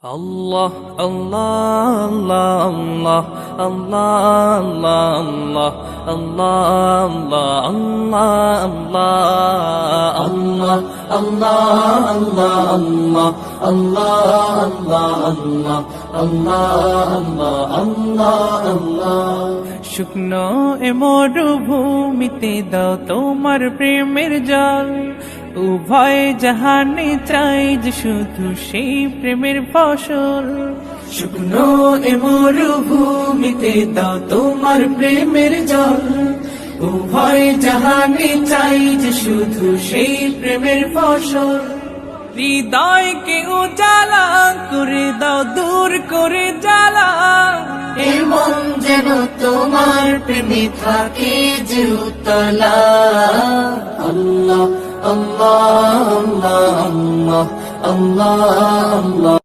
Allah, Allah, Allah, Allah, Allah, Allah, Allah, Allah, Allah, Allah, Allah, Allah, Allah, Allah, Allah, Allah. শুকনো এ মরুভূমিতে দাও তোমার প্রেমের জল, উভয় জাহানে চাই যে শুধু সেই প্রেমের ফসল। শুকনো এ মরুভূমিতে দাও তোমার প্রেমের জল, উভয় জাহানে চাই যে শুধু সেই প্রেমের ফসল। হৃদয়কে উজালা করে দাও, দূর করে জ্বালা, এমন যেন তোমার প্রেমে থাকে যে উতলা। আল্লাহ, আল্লাহ, আল্লাহ, আল্লাহ, আল্লাহ।